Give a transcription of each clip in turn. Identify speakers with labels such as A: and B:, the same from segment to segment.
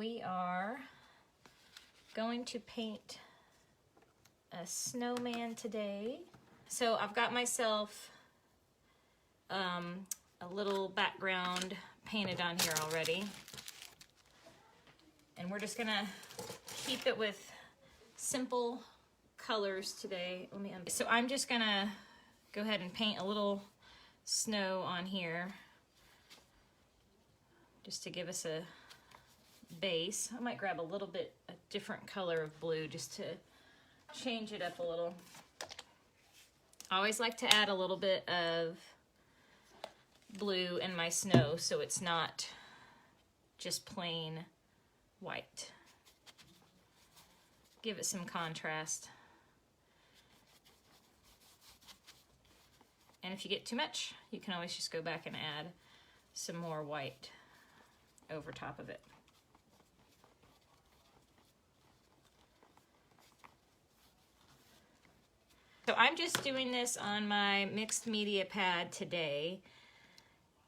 A: we are going to paint a snowman today. So I've got myself a little background painted on here already. And we're just gonna keep it with simple colors today. So I'm just gonna go ahead and paint a little snow on here just to give us a base. I might grab a little bit a different color of blue just to change it up a little. I always like to add a little bit of blue in my snow so it's not just plain white. Give it some contrast. And if you get too much, you can always just go back and add some more white over top of it. So I'm just doing this on my mixed media pad today.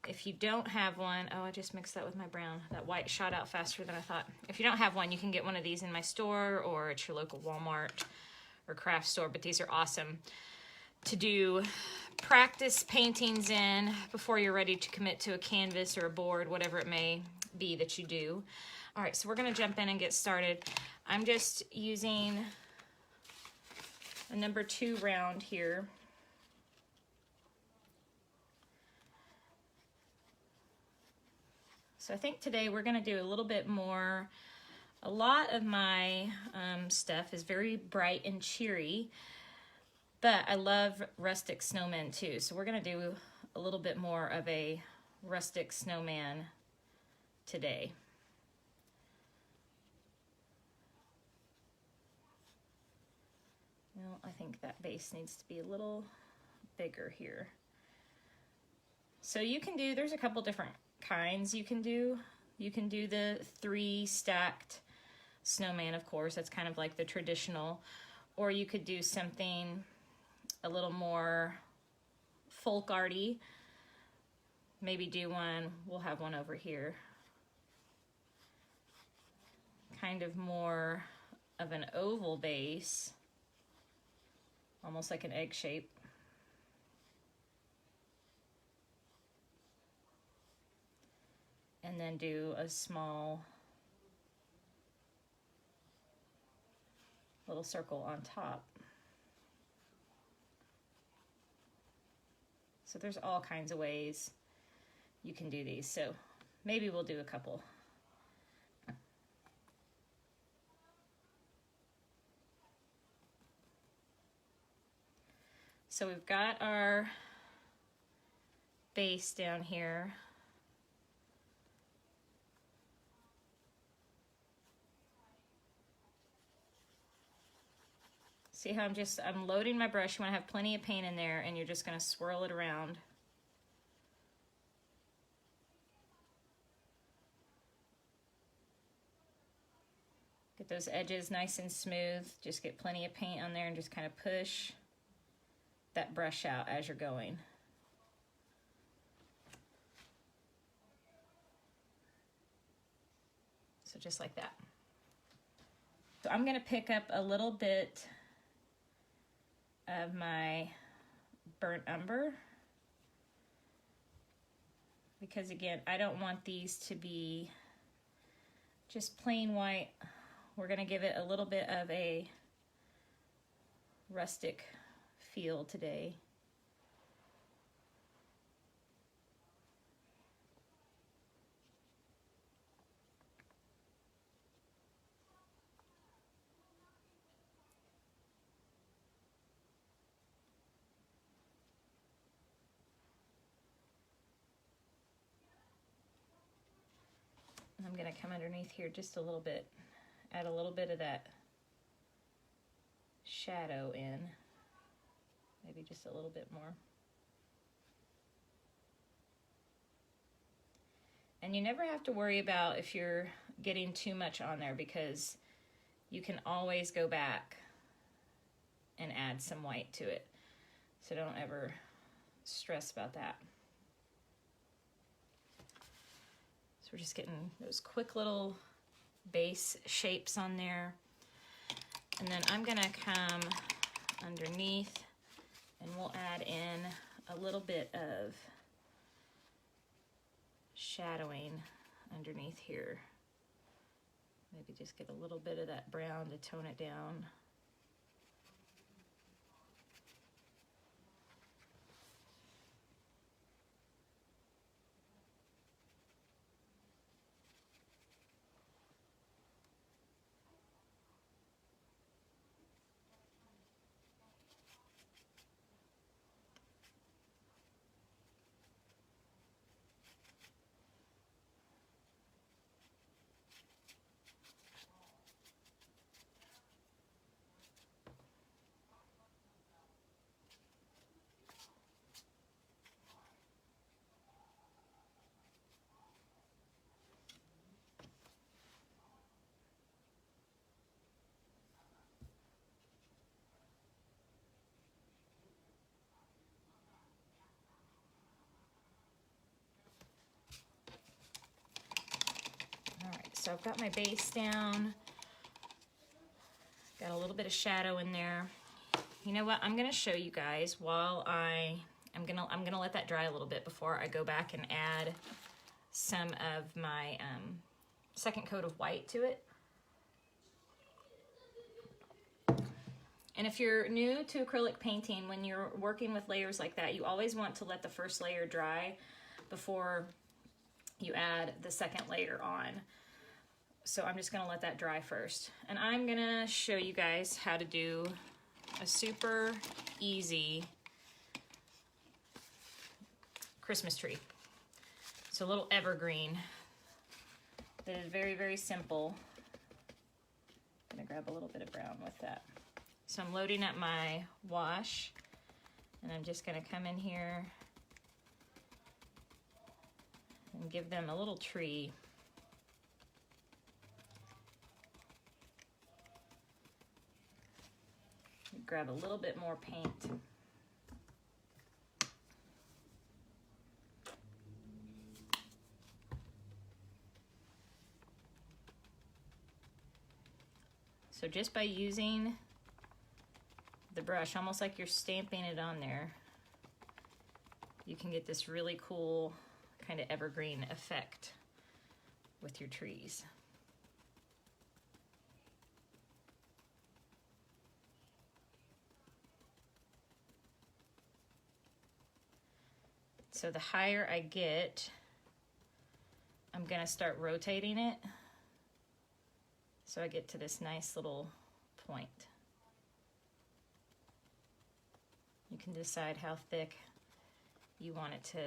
A: If you don't have one, oh, I just mixed that with my brown. That white shot out faster than I thought. If you don't have one, you can get one of these in my store or at your local Walmart or craft store, but these are awesome to do practice paintings in before you're ready to commit to a canvas or a board, whatever it may be that you do. All right, so we're gonna jump in and get started. I'm just using a number 2 round here. So I think today we're gonna do a little bit more. A lot of my stuff is very bright and cheery, but I love rustic snowmen too. So we're gonna do a little bit more of a rustic snowman today. Well, I think that base needs to be a little bigger here. So you can do, there's a couple different kinds you can do. You can do the 3 stacked snowman, of course, that's kind of like the traditional, or you could do something a little more folk arty. Maybe do one, we'll have one over here, kind of more of an oval base, almost like an egg shape. And then do a small little circle on top. So there's all kinds of ways you can do these. So maybe we'll do a couple. So we've got our base down here. See how I'm loading my brush. You want to have plenty of paint in there, and you're just going to swirl it around. Get those edges nice and smooth. Just get plenty of paint on there and just kind of push that brush out as you're going. So just like that. So I'm going to pick up a little bit of my burnt umber, because again, I don't want these to be just plain white. We're going to give it a little bit of a rustic feel today. I'm going to come underneath here just a little bit, add a little bit of that shadow in, maybe just a little bit more. And you never have to worry about if you're getting too much on there, because you can always go back and add some white to it. So don't ever stress about that. So we're just getting those quick little base shapes on there. And then I'm gonna come underneath and we'll add in a little bit of shadowing underneath here. Maybe just get a little bit of that brown to tone it down. So I've got my base down, got a little bit of shadow in there. You know what, I'm gonna show you guys while I'm gonna let that dry a little bit before I go back and add some of my second coat of white to it. And if you're new to acrylic painting, when you're working with layers like that, you always want to let the first layer dry before you add the second layer on. So I'm just gonna let that dry first. And I'm gonna show you guys how to do a super easy Christmas tree. It's a little evergreen that is very, very simple. I'm gonna grab a little bit of brown with that. So I'm loading up my wash and I'm just gonna come in here and give them a little tree. Grab a little bit more paint. So just by using the brush, almost like you're stamping it on there, you can get this really cool kind of evergreen effect with your trees. So the higher I get, I'm gonna start rotating it so I get to this nice little point. You can decide how thick you want it to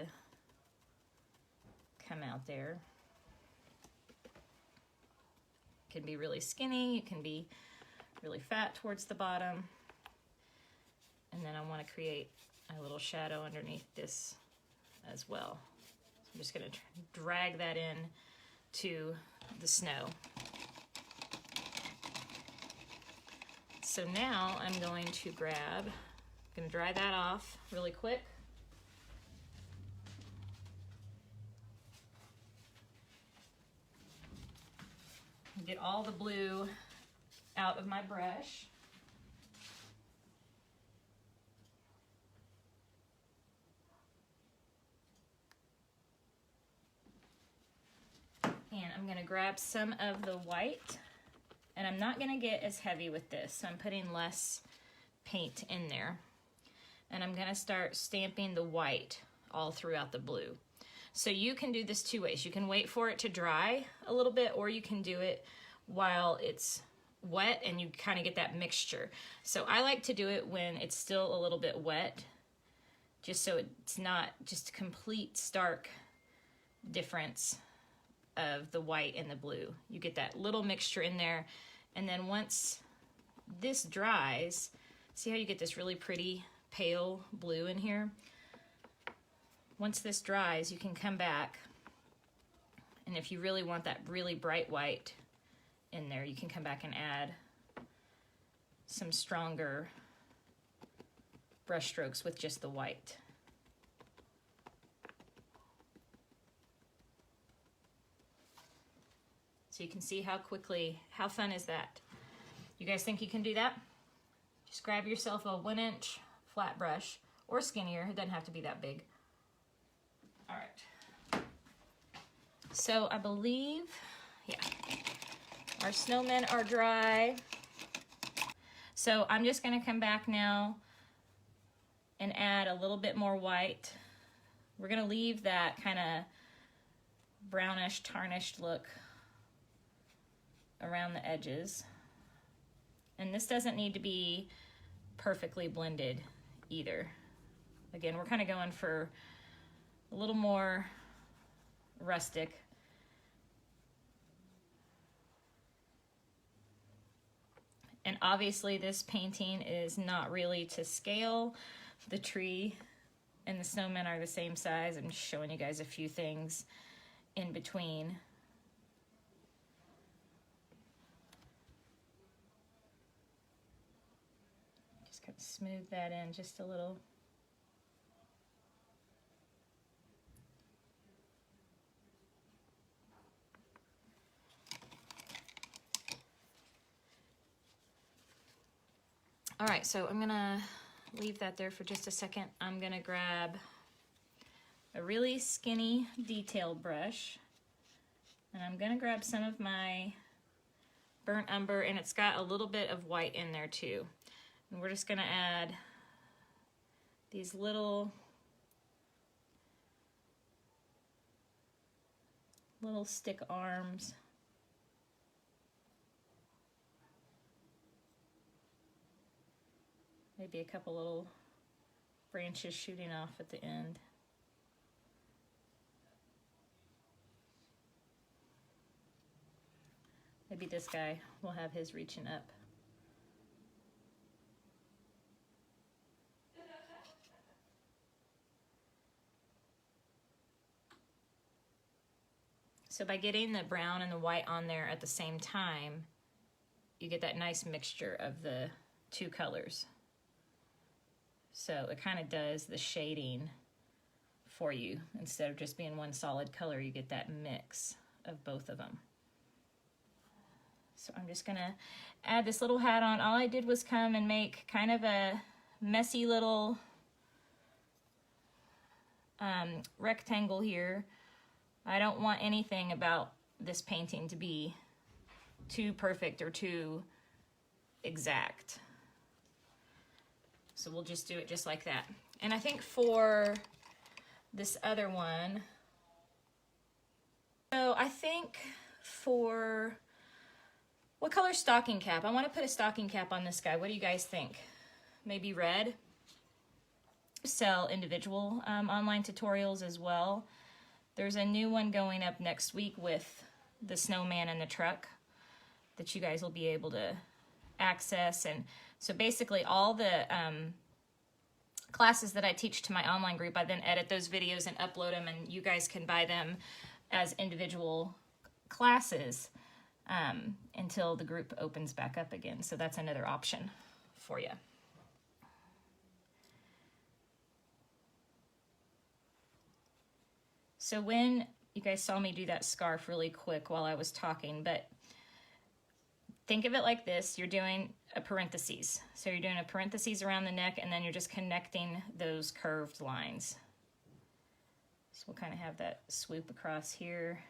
A: come out there. It can be really skinny, you can be really fat towards the bottom. And then I want to create a little shadow underneath this as well. So I'm just going to drag that in to the snow. So now I'm going to dry that off really quick. Get all the blue out of my brush. And I'm going to grab some of the white, and I'm not going to get as heavy with this, so I'm putting less paint in there. And I'm going to start stamping the white all throughout the blue. So you can do this two ways. You can wait for it to dry a little bit, or you can do it while it's wet and you kind of get that mixture. So I like to do it when it's still a little bit wet, just so it's not just a complete stark difference of the white and the blue. You get that little mixture in there, and then once this dries, see how you get this really pretty pale blue in here? Once this dries, you can come back, and if you really want that really bright white in there, you can come back and add some stronger brush strokes with just the white. So you can see how quickly, how fun is that? You guys think you can do that? Just grab yourself a 1-inch flat brush, or skinnier, it doesn't have to be that big. All right. So I believe, yeah, our snowmen are dry. So I'm just gonna come back now and add a little bit more white. We're gonna leave that kind of brownish, tarnished look around the edges. And this doesn't need to be perfectly blended either. Again, we're kind of going for a little more rustic. And obviously this painting is not really to scale. The tree and the snowmen are the same size. I'm just showing you guys a few things in between. Just kind of smooth that in just a little. All right, so I'm gonna leave that there for just a second. I'm gonna grab a really skinny detail brush, and I'm gonna grab some of my burnt umber, and it's got a little bit of white in there too. And we're just gonna add these little stick arms. Maybe a couple little branches shooting off at the end. Maybe this guy will have his reaching up. So by getting the brown and the white on there at the same time, you get that nice mixture of the two colors. So it kind of does the shading for you. Instead of just being one solid color, you get that mix of both of them. So I'm just gonna add this little hat on. All I did was come and make kind of a messy little rectangle here. I don't want anything about this painting to be too perfect or too exact. So we'll just do it just like that. And I think for this other one, so I think for, what color stocking cap? I want to put a stocking cap on this guy. What do you guys think? Maybe red? Sell individual online tutorials as well. There's a new one going up next week with the snowman and the truck that you guys will be able to access. And so basically all the classes that I teach to my online group, I then edit those videos and upload them, and you guys can buy them as individual classes until the group opens back up again. So that's another option for you. So when you guys saw me do that scarf really quick while I was talking, but think of it like this. You're doing a parentheses. So you're doing a parentheses around the neck, and then you're just connecting those curved lines. So we'll kind of have that swoop across here.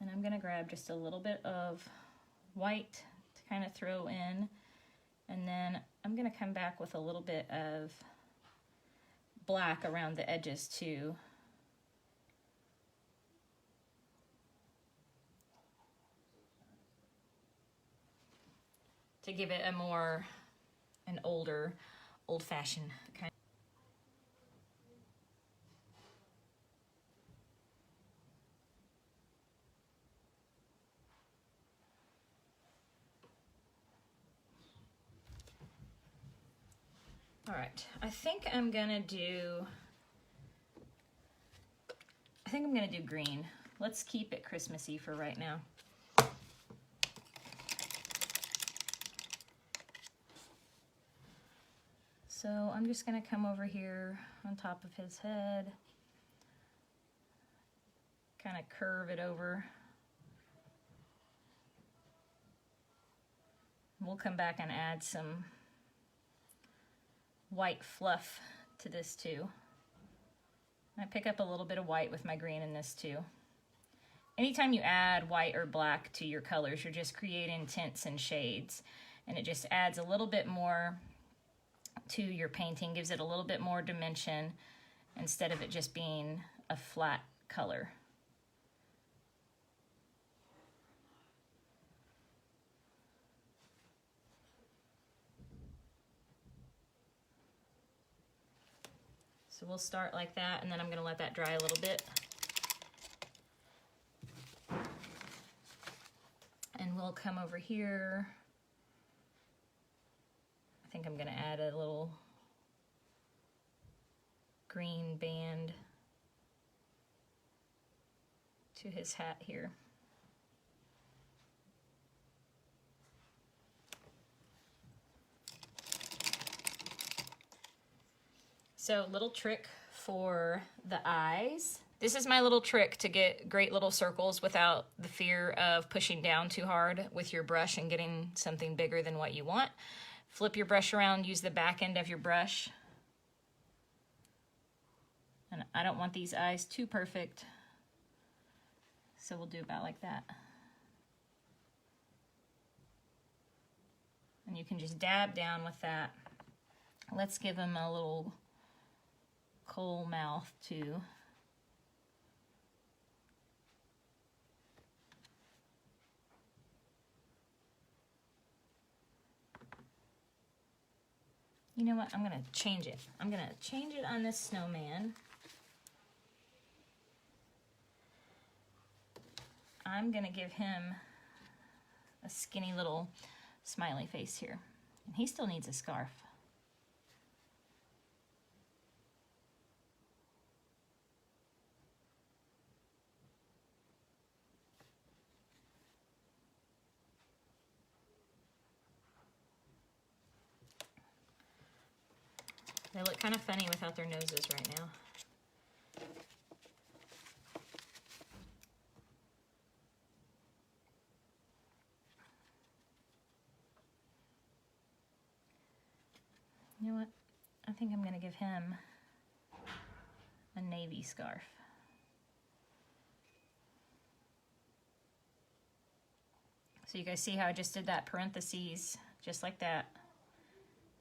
A: And I'm gonna grab just a little bit of white to kind of throw in. And then I'm gonna come back with a little bit of black around the edges too. To give it a more, an older, old-fashioned kind. All right, I think I'm gonna do green. Let's keep it Christmassy for right now. So I'm just going to come over here on top of his head, kind of curve it over. We'll come back and add some white fluff to this too. I pick up a little bit of white with my green in this too. Anytime you add white or black to your colors, you're just creating tints and shades, and it just adds a little bit more to your painting, gives it a little bit more dimension instead of it just being a flat color. So we'll start like that, and then I'm going to let that dry a little bit. And we'll come over here. I think I'm going to add a little green band to his hat here. So, little trick for the eyes. This is my little trick to get great little circles without the fear of pushing down too hard with your brush and getting something bigger than what you want. Flip your brush around, use the back end of your brush. And I don't want these eyes too perfect, so we'll do about like that. And you can just dab down with that. Let's give him a little coal mouth too. You know what? I'm going to change it. I'm going to change it on this snowman. I'm going to give him a skinny little smiley face here. And he still needs a scarf. They look kind of funny without their noses right now. You know what? I think I'm going to give him a navy scarf. So you guys see how I just did that parentheses just like that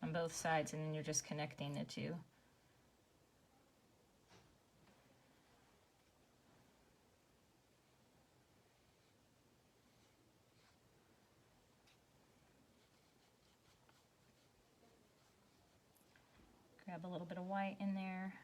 A: on both sides, and then you're just connecting the two. Grab a little bit of white in there.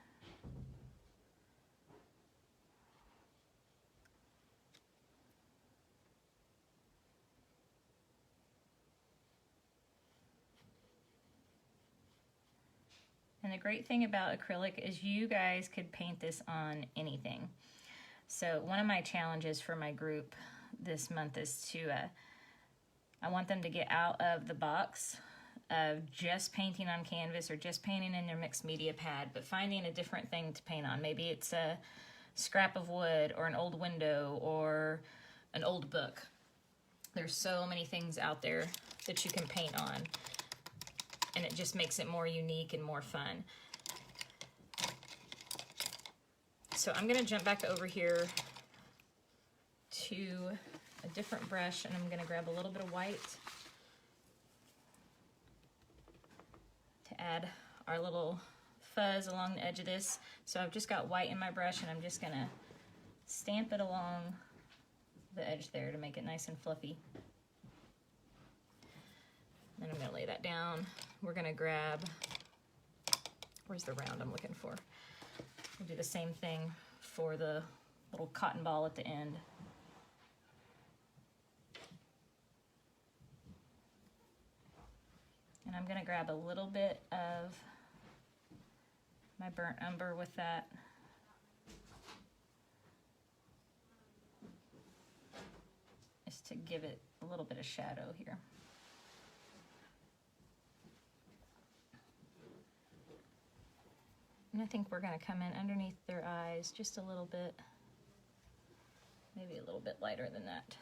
A: And the great thing about acrylic is you guys could paint this on anything. So one of my challenges for my group this month is to, I want them to get out of the box of just painting on canvas or just painting in their mixed media pad, but finding a different thing to paint on. Maybe it's a scrap of wood or an old window or an old book. There's so many things out there that you can paint on, and it just makes it more unique and more fun. So I'm gonna jump back over here to a different brush, and I'm gonna grab a little bit of white to add our little fuzz along the edge of this. So I've just got white in my brush, and I'm just gonna stamp it along the edge there to make it nice and fluffy. Then I'm gonna lay that down. We're gonna grab, where's the round I'm looking for? We'll do the same thing for the little cotton ball at the end. And I'm gonna grab a little bit of my burnt umber with that. Just to give it a little bit of shadow here. And I think we're going to come in underneath their eyes just a little bit, maybe a little bit lighter than that.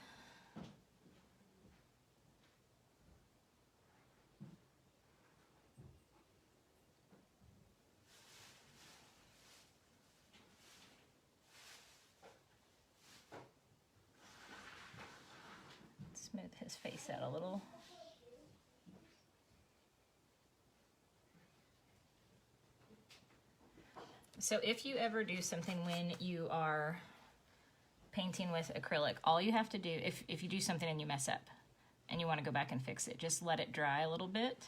A: Smooth his face out a little. So if you ever do something when you are painting with acrylic, all you have to do, if you do something and you mess up and you want to go back and fix it, just let it dry a little bit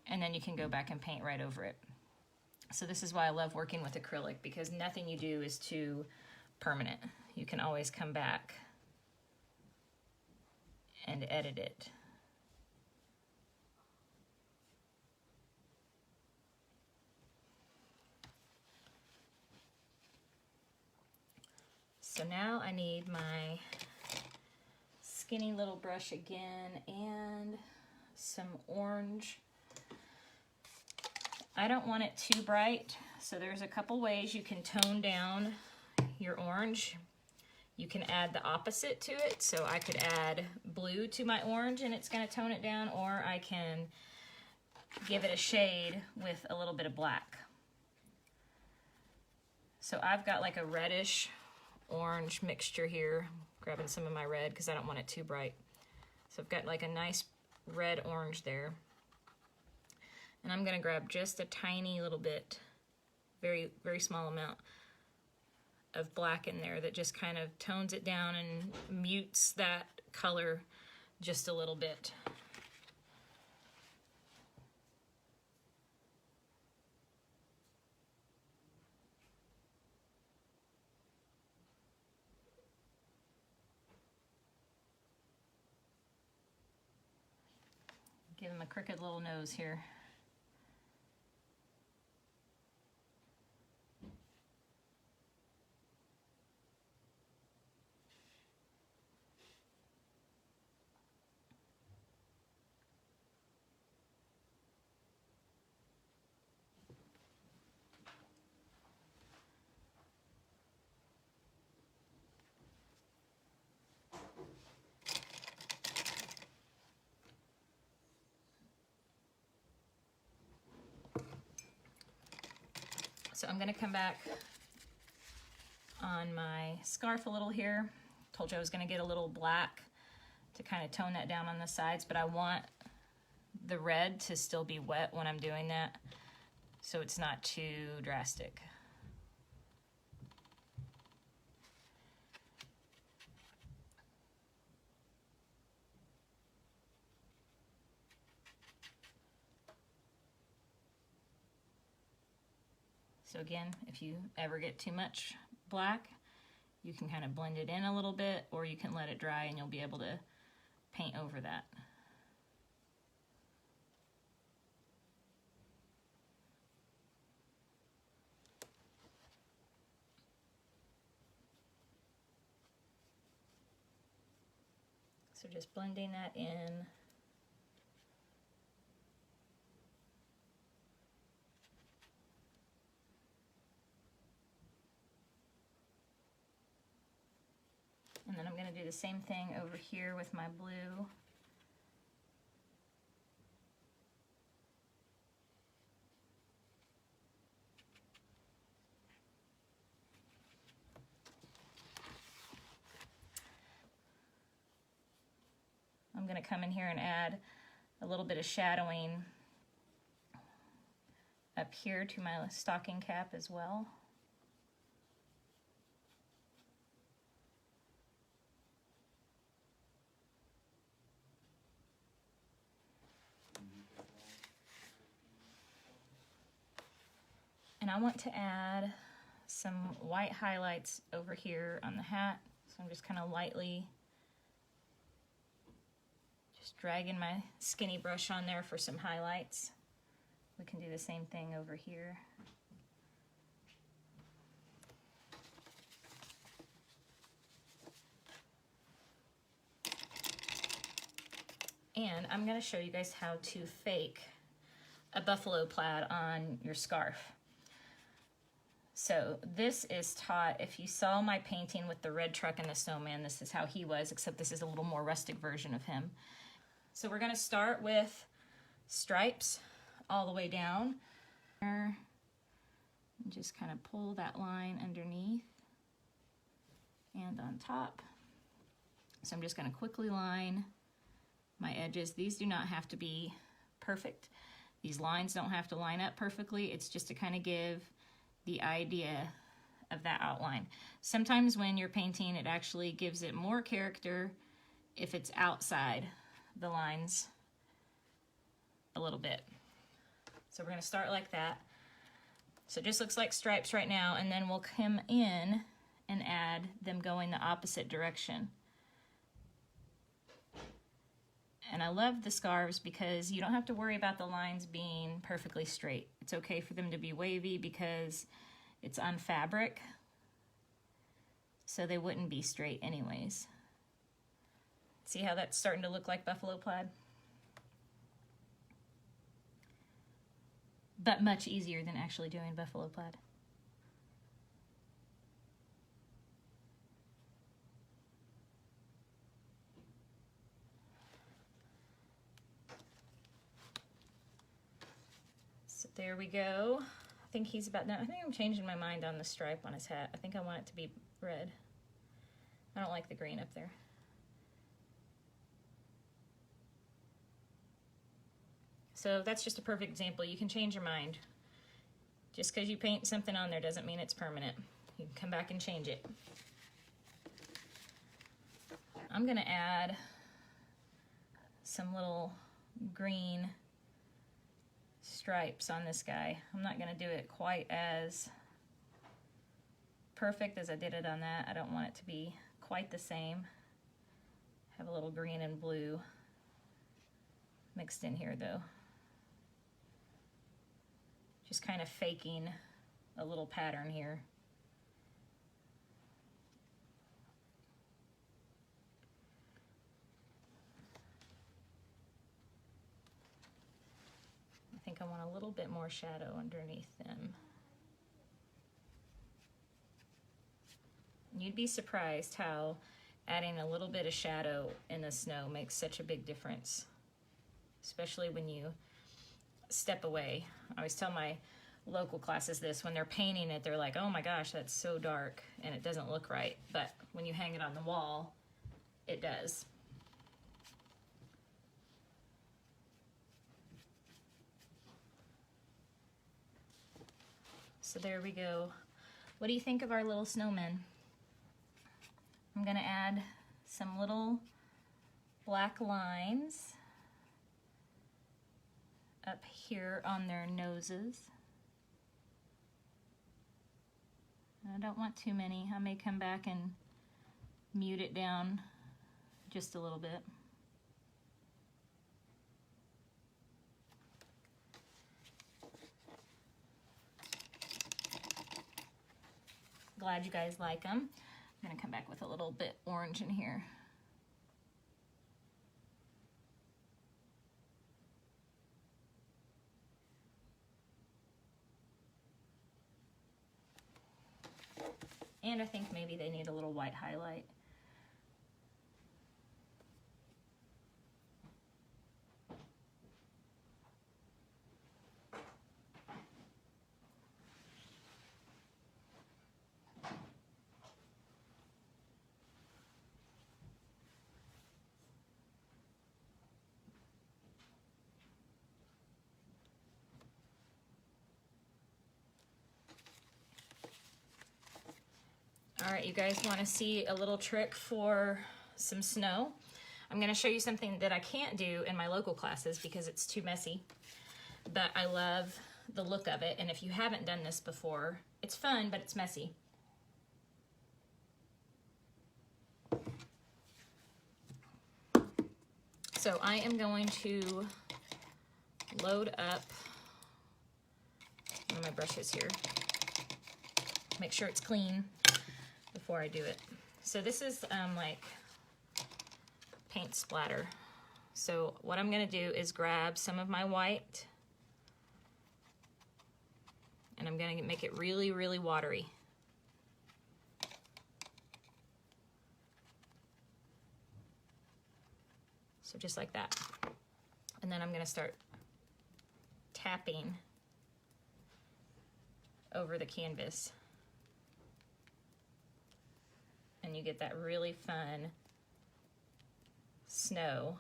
A: and then you can go back and paint right over it. So this is why I love working with acrylic, because nothing you do is too permanent. You can always come back and edit it. So now I need my skinny little brush again and some orange. I don't want it too bright, so there's a couple ways you can tone down your orange. You can add the opposite to it, so I could add blue to my orange and it's going to tone it down, or I can give it a shade with a little bit of black. So I've got like a reddish orange mixture here. I'm grabbing some of my red because I don't want it too bright. So I've got like a nice red orange there. And I'm going to grab just a tiny little bit, very, very small amount of black in there that just kind of tones it down and mutes that color just a little bit. Give him a crooked little nose here. So I'm going to come back on my scarf a little here. Told you I was going to get a little black to kind of tone that down on the sides, but I want the red to still be wet when I'm doing that, so it's not too drastic. So again, if you ever get too much black, you can kind of blend it in a little bit, or you can let it dry and you'll be able to paint over that. So just blending that in. And then I'm going to do the same thing over here with my blue. I'm going to come in here and add a little bit of shadowing up here to my stocking cap as well. And I want to add some white highlights over here on the hat. So I'm just kind of lightly just dragging my skinny brush on there for some highlights. We can do the same thing over here. And I'm going to show you guys how to fake a buffalo plaid on your scarf. So this is taught, if you saw my painting with the red truck and the snowman, this is how he was, except this is a little more rustic version of him. So we're gonna start with stripes all the way down. And just kind of pull that line underneath and on top. So I'm just gonna quickly line my edges. These do not have to be perfect. These lines don't have to line up perfectly. It's just to kind of give the idea of that outline. Sometimes when you're painting, it actually gives it more character if it's outside the lines a little bit. So we're gonna start like that. So it just looks like stripes right now, and then we'll come in and add them going the opposite direction. And I love the scarves because you don't have to worry about the lines being perfectly straight. It's okay for them to be wavy because it's on fabric, so they wouldn't be straight anyways. See how that's starting to look like buffalo plaid? But much easier than actually doing buffalo plaid. So there we go. I think he's about done. I think I'm changing my mind on the stripe on his hat. I think I want it to be red. I don't like the green up there. So that's just a perfect example. You can change your mind. Just because you paint something on there doesn't mean it's permanent. You can come back and change it. I'm gonna add some little green stripes on this guy. I'm not gonna do it quite as perfect as I did it on that. I don't want it to be quite the same. Have a little green and blue mixed in here though. Just kind of faking a little pattern here. I think I want a little bit more shadow underneath them. You'd be surprised how adding a little bit of shadow in the snow makes such a big difference, especially when you step away. I always tell my local classes this, when they're painting it, they're like, oh my gosh, that's so dark and it doesn't look right. But when you hang it on the wall, it does. So there we go. What do you think of our little snowmen? I'm gonna add some little black lines up here on their noses. I don't want too many. I may come back and mute it down just a little bit. Glad you guys like them. I'm gonna come back with a little bit orange in here. And I think maybe they need a little white highlight. All right, you guys want to see a little trick for some snow? I'm going to show you something that I can't do in my local classes because it's too messy, but I love the look of it. And if you haven't done this before, it's fun, but it's messy. So I am going to load up one of my brushes here. Make sure it's clean before I do it. So this is like paint splatter. So what I'm gonna do is grab some of my white And I'm gonna make it really, really watery. So just like that. And then I'm gonna start tapping over the canvas. And you get that really fun snow.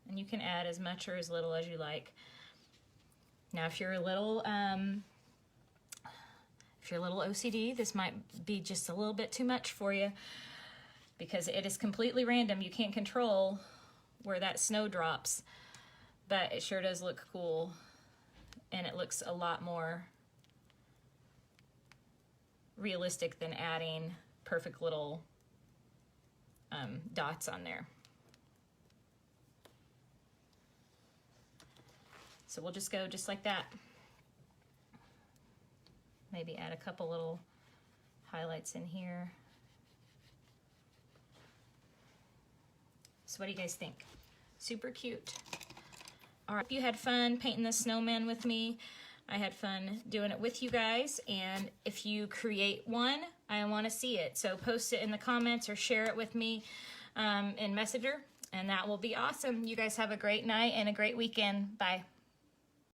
A: And you can add as much or as little as you like. Now, if you're a little OCD, this might be just a little bit too much for you because it is completely random. You can't control where that snow drops, but it sure does look cool, and it looks a lot more realistic than adding perfect little dots on there. So we'll just go just like that. Maybe add a couple little highlights in here. So what do you guys think? Super cute. All right, hope you had fun painting the snowman with me. I had fun doing it with you guys, and if you create one, I want to see it. So post it in the comments or share it with me in Messenger, and that will be awesome. You guys have a great night and a great weekend. Bye.